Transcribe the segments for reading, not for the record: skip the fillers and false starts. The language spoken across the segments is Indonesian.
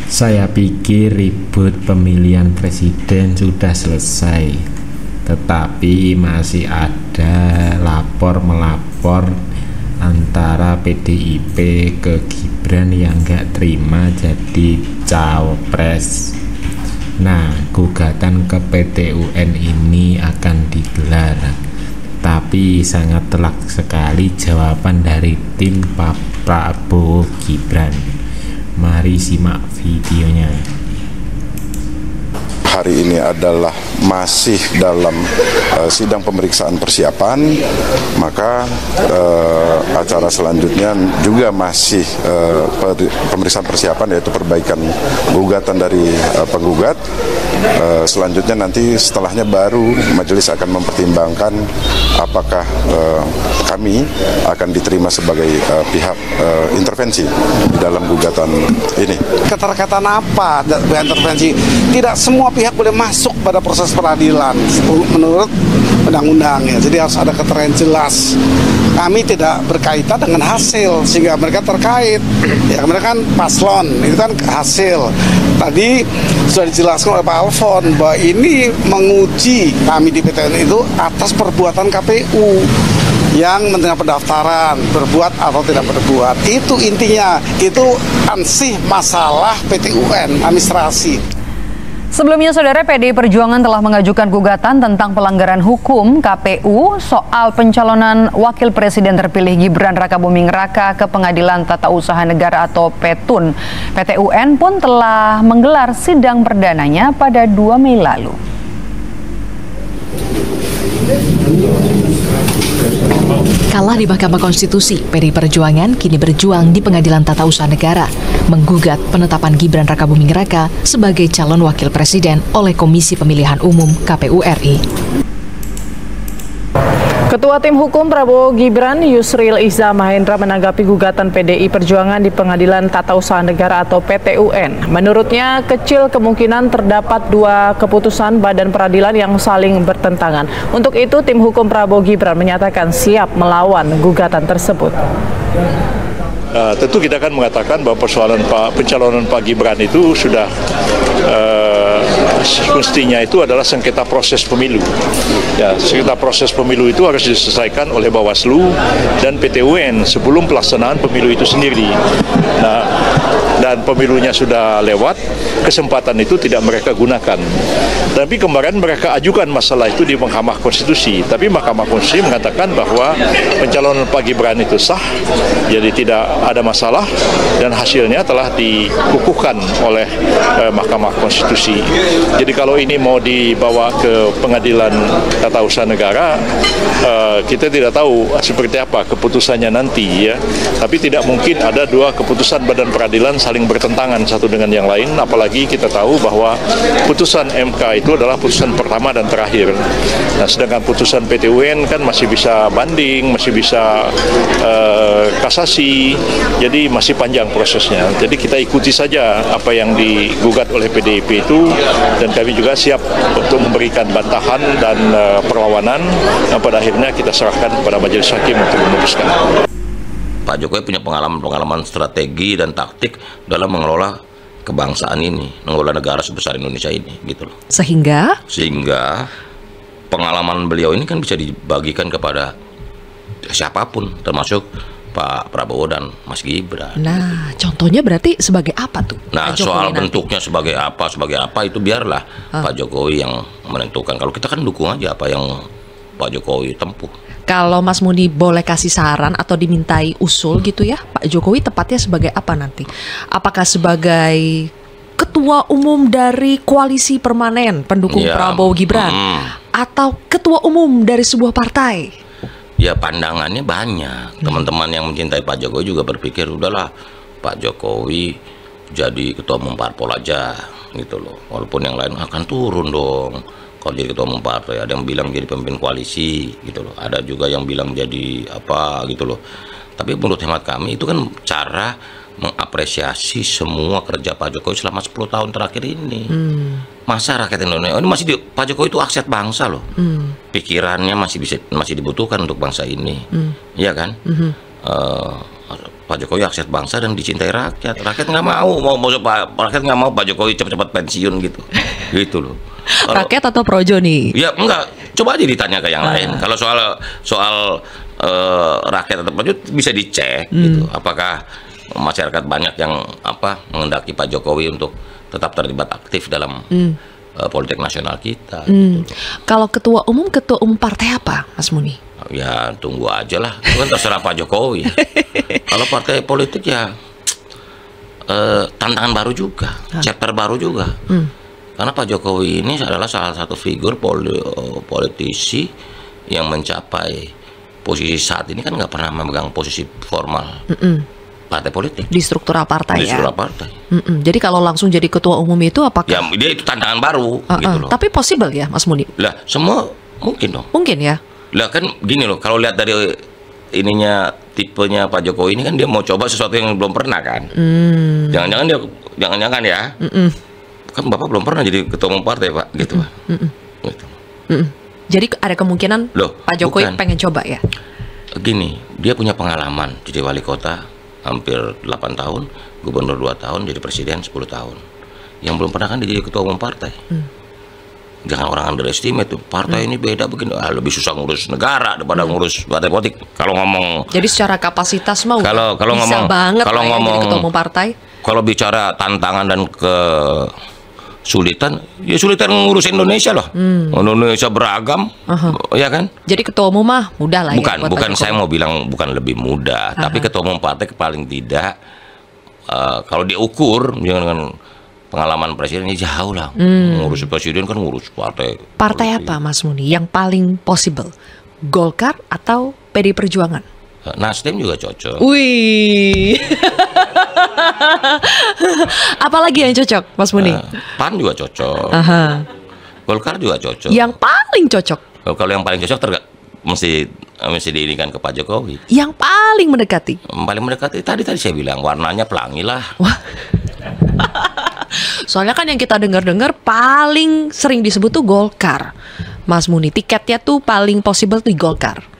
Saya pikir ribut pemilihan presiden sudah selesai, tetapi masih ada lapor-melapor antara PDIP ke Gibran yang gak terima jadi cawapres. Nah, gugatan ke PT UN ini akan digelar, tapi sangat telak sekali jawaban dari tim Pak Prabowo Gibran. Mari simak videonya. Hari ini adalah masih dalam sidang pemeriksaan persiapan, maka acara selanjutnya juga masih pemeriksaan persiapan, yaitu perbaikan gugatan dari penggugat. Selanjutnya nanti setelahnya baru majelis akan mempertimbangkan apakah kami akan diterima sebagai pihak intervensi di dalam gugatan ini. Keterkaitan apa intervensi? Tidak semua pihak boleh masuk pada proses peradilan menurut undang-undang ya. Jadi harus ada keterangan jelas. Kami tidak berkaitan dengan hasil sehingga mereka terkait. Ya mereka kan paslon, itu kan hasil. Tadi sudah dijelaskan oleh Pak Alfon bahwa ini menguji kami di PTN itu atas perbuatan KPU yang menengah pendaftaran, berbuat atau tidak berbuat. Itu intinya, itu ansih masalah PT UN, administrasi. Sebelumnya, Saudara, PDI Perjuangan telah mengajukan gugatan tentang pelanggaran hukum KPU soal pencalonan Wakil Presiden terpilih Gibran Rakabuming Raka ke Pengadilan Tata Usaha Negara atau PETUN. PT UN pun telah menggelar sidang perdananya pada 2 Mei lalu. Kalah di Mahkamah Konstitusi, PDI Perjuangan kini berjuang di Pengadilan Tata Usaha Negara, menggugat penetapan Gibran Rakabuming Raka sebagai calon wakil presiden oleh Komisi Pemilihan Umum KPU RI. Ketua Tim Hukum Prabowo Gibran, Yusril Iza Mahendra, menanggapi gugatan PDI Perjuangan di Pengadilan Tata Usaha Negara atau PT UN. Menurutnya, kecil kemungkinan terdapat dua keputusan badan peradilan yang saling bertentangan. Untuk itu, Tim Hukum Prabowo Gibran menyatakan siap melawan gugatan tersebut. Tentu kita akan mengatakan bahwa persoalan pencalonan Pak Gibran itu sudah mestinya itu adalah sengketa proses pemilu. Ya, sengketa proses pemilu itu harus diselesaikan oleh Bawaslu dan PT UN sebelum pelaksanaan pemilu itu sendiri. Nah, dan pemilunya sudah lewat, kesempatan itu tidak mereka gunakan. Tapi kemarin mereka ajukan masalah itu di Mahkamah Konstitusi, tapi Mahkamah Konstitusi mengatakan bahwa pencalonan Pak Gibran itu sah, jadi tidak ada masalah dan hasilnya telah dikukuhkan oleh Mahkamah Konstitusi. Jadi kalau ini mau dibawa ke Pengadilan Tata Usaha Negara, kita tidak tahu seperti apa keputusannya nanti ya. Tapi tidak mungkin ada dua keputusan badan peradilan saling bertentangan satu dengan yang lain, apalagi kita tahu bahwa putusan MK itu adalah putusan pertama dan terakhir. Nah, sedangkan putusan PT UN kan masih bisa banding, masih bisa kasasi, jadi masih panjang prosesnya. Jadi kita ikuti saja apa yang digugat oleh PDIP itu, dan kami juga siap untuk memberikan bantahan dan perlawanan yang pada akhirnya kita serahkan kepada majelis hakim untuk memutuskan. Pak Jokowi punya pengalaman strategi dan taktik dalam mengelola kebangsaan ini, mengelola negara sebesar Indonesia ini, gitu loh. Sehingga pengalaman beliau ini kan bisa dibagikan kepada siapapun, termasuk Pak Prabowo dan Mas Gibran. Nah, contohnya berarti sebagai apa tuh? Nah, soal bentuknya sebagai apa itu biarlah Pak Jokowi yang menentukan. Kalau kita kan dukung aja apa yang Pak Jokowi tempuh. Kalau Mas Muni boleh kasih saran atau dimintai usul gitu ya, Pak Jokowi tepatnya sebagai apa nanti? Apakah sebagai ketua umum dari koalisi permanen pendukung Prabowo Gibran, atau ketua umum dari sebuah partai? Ya, pandangannya banyak. Teman-teman yang mencintai Pak Jokowi juga berpikir udahlah Pak Jokowi jadi ketua umum parpol aja gitu loh. Walaupun yang lain akan turun dong kalau jadi ketua umum partai. Ada yang bilang jadi pemimpin koalisi gitu loh. Ada juga yang bilang jadi apa gitu loh. Tapi menurut hemat kami itu kan cara mengapresiasi semua kerja Pak Jokowi selama 10 tahun terakhir ini. Masa rakyat Indonesia ini Pak Jokowi itu aset bangsa loh. Pikirannya masih dibutuhkan untuk bangsa ini. Iya kan? Pak Jokowi aset bangsa dan dicintai rakyat. Rakyat nggak mau rakyat nggak mau Pak Jokowi cepat-cepat pensiun gitu, gitu loh. Rakyat atau projo nih? Ya enggak, coba aja ditanya ke yang lain. Kalau soal rakyat atau projo bisa dicek gitu. Apakah masyarakat banyak yang menghendaki Pak Jokowi untuk tetap terlibat aktif dalam politik nasional kita. Gitu. Kalau ketua umum partai apa, Mas Muni? Ya tunggu aja lah, itu kan terserah Pak Jokowi. Kalau partai politik ya tantangan baru juga, chapter baru juga. Karena Pak Jokowi ini adalah salah satu figur politisi yang mencapai posisi saat ini kan nggak pernah memegang posisi formal partai politik. Di struktural partai Di struktural partai. Jadi kalau langsung jadi ketua umum itu apakah? Ya dia itu tantangan baru gitu loh. Tapi possible ya Mas Muni? Lah semua mungkin dong. Mungkin ya. Lah kan gini loh, kalau lihat dari ininya tipenya Pak Jokowi ini kan dia mau coba sesuatu yang belum pernah kan. Jangan-jangan ya. Kan Bapak belum pernah jadi ketua umum partai Pak gitu. Gitu. Jadi ada kemungkinan Pak Jokowi pengen coba ya? Gini, dia punya pengalaman jadi wali kota hampir 8 tahun, gubernur 2 tahun, jadi presiden 10 tahun. Yang belum pernah kan dia jadi ketua umum partai. Jangan orang underestimate tuh, partai ini beda begini, lebih susah ngurus negara daripada ngurus partai politik. Kalau ngomong, jadi secara kapasitas mau kalau bisa ngomong, banget kalau ngomong jadi ketua umum partai. Kalau bicara tantangan dan kesulitan, ya sulitan ngurus Indonesia loh. Indonesia beragam, ya kan? Jadi ketua umum mah mudah lah ya. Bukan saya mau bilang bukan lebih mudah, tapi ketua umum partai paling tidak kalau diukur dengan pengalaman presiden ini jauh lah. Ngurus presiden kan ngurus partai. Partai apa Mas Muni yang paling possible? Golkar atau PD Perjuangan? Nasdem juga cocok. Wih. Apalagi yang cocok Mas Muni? PAN juga cocok. Golkar juga cocok. Yang paling cocok? Kalau yang paling cocok mesti diinikan ke Pak Jokowi. Yang paling mendekati? Paling mendekati tadi saya bilang warnanya pelangi lah. Wah. Soalnya kan yang kita dengar-dengar paling sering disebut tuh Golkar. Mas Muni, tiketnya tuh paling possible di Golkar.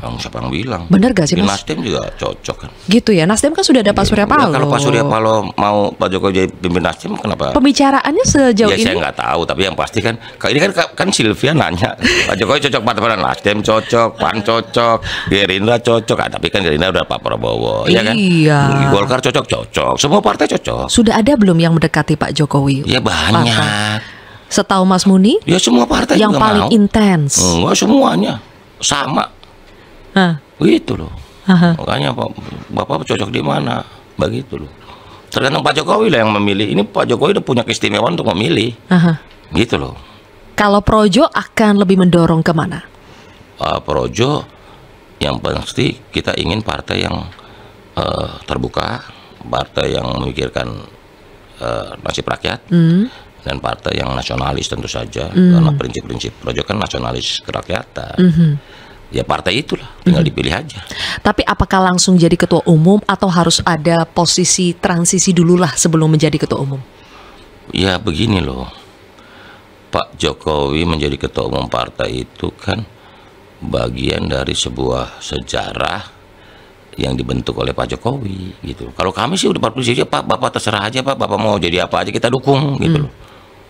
Siapa yang bilang? Bener gak sih Mas? Nasdem juga cocok kan. Gitu ya, Nasdem kan sudah ada Pak Surya Paloh. Kalau Pak Surya Paloh mau Pak Jokowi jadi pimpin Nasdem, kenapa? Pembicaraannya sejauh ini? Ya saya nggak tahu, tapi yang pasti kan ini kan Sylvia nanya Pak Jokowi cocok pada Nasdem cocok, PAN cocok, Gerindra cocok, tapi kan Gerindra udah Pak Prabowo, ya kan? Iya. Golkar cocok, semua partai cocok. Sudah ada belum yang mendekati Pak Jokowi? Ya banyak. Setahu Mas Muni? Ya semua partai yang juga paling intens. Enggak semuanya sama. Begitu loh. Makanya Bapak cocok di mana? Begitu loh. Tergantung Pak Jokowi lah yang memilih. Ini Pak Jokowi udah punya keistimewaan untuk memilih. Gitu loh. Kalau Projo akan lebih mendorong kemana? Projo yang pasti kita ingin partai yang terbuka, partai yang memikirkan nasib rakyat, dan partai yang nasionalis tentu saja. Karena prinsip-prinsip Projo kan nasionalis kerakyatan. Ya partai itulah, tinggal dipilih aja. Tapi apakah langsung jadi ketua umum atau harus ada posisi transisi dulu lah sebelum menjadi ketua umum? Ya begini loh, Pak Jokowi menjadi ketua umum partai itu kan bagian dari sebuah sejarah yang dibentuk oleh Pak Jokowi gitu. Kalau kami sih udah berposisi, Pak, Bapak terserah aja Pak, Bapak mau jadi apa aja kita dukung gitu loh.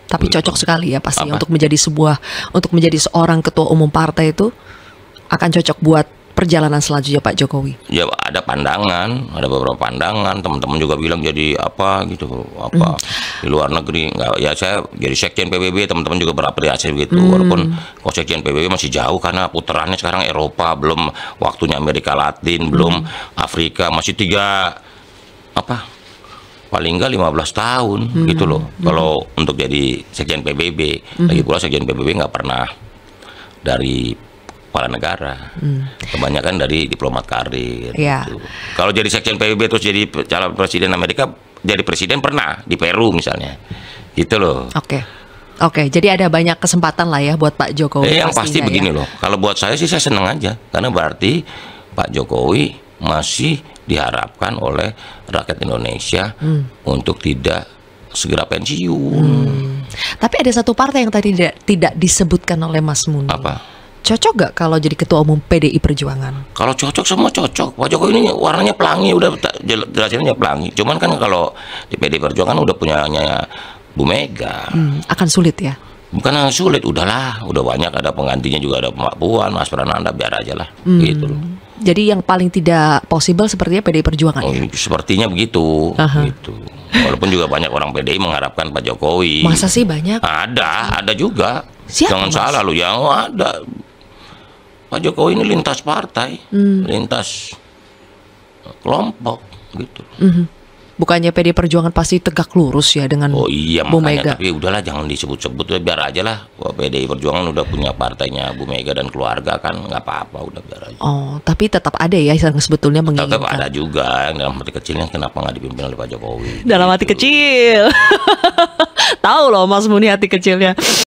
Tapi cocok sekali ya pastinya untuk menjadi seorang ketua umum partai itu akan cocok buat perjalanan selanjutnya Pak Jokowi. Ya ada pandangan, ada beberapa pandangan. Teman-teman juga bilang jadi apa gitu, apa di luar negeri. Nggak, ya saya jadi sekjen PBB, teman-teman juga berapresiasi begitu. Walaupun kok sekjen PBB masih jauh karena putarannya sekarang Eropa, belum waktunya Amerika Latin, belum Afrika, masih paling nggak 15 tahun gitu loh. Kalau untuk jadi sekjen PBB, lagi pula sekjen PBB nggak pernah dari kepala negara, kebanyakan dari diplomat karir. Gitu. Kalau jadi sekjen PBB terus jadi calon presiden Amerika, jadi presiden pernah di Peru misalnya, gitu loh. Oke, jadi ada banyak kesempatan lah ya buat Pak Jokowi. Yang pasti begini loh, kalau buat saya sih saya senang aja, karena berarti Pak Jokowi masih diharapkan oleh rakyat Indonesia untuk tidak segera pensiun. Tapi ada satu partai yang tadi tidak disebutkan oleh Mas Muni. Apa? Cocok gak kalau jadi ketua umum PDI Perjuangan? Kalau cocok semua cocok. Pak Jokowi ini warnanya pelangi, udah jelasinnya Pelangi. Cuman kan kalau di PD Perjuangan udah punyanya Bu Mega. Akan sulit ya? Bukan yang sulit, udahlah, udah banyak, ada penggantinya juga, ada Mbak Puan, Mas Prananda, biar aja lah, gitu loh. Jadi yang paling tidak possible sepertinya PDI Perjuangan. Oh, sepertinya begitu, gitu. Walaupun juga banyak orang PDI mengharapkan Pak Jokowi. Masa sih banyak? Ada juga. Siapa, Jangan Mas? salah loh, yang ada. Pak Jokowi ini lintas partai, lintas kelompok, gitu. Bukannya PDI Perjuangan pasti tegak lurus ya dengan Oh iya, Bu Mega. makanya, tapi udahlah jangan disebut-sebut, biar aja lah. PDI Perjuangan udah punya partainya Bu Mega dan keluarga kan, nggak apa-apa, udah biar aja. Oh, tapi tetap ada ya yang sebetulnya menginginkan. Tetap ada juga yang dalam hati kecilnya, kenapa nggak dipimpin oleh Pak Jokowi? Dalam hati kecil. Tahu loh Mas Muni hati kecilnya.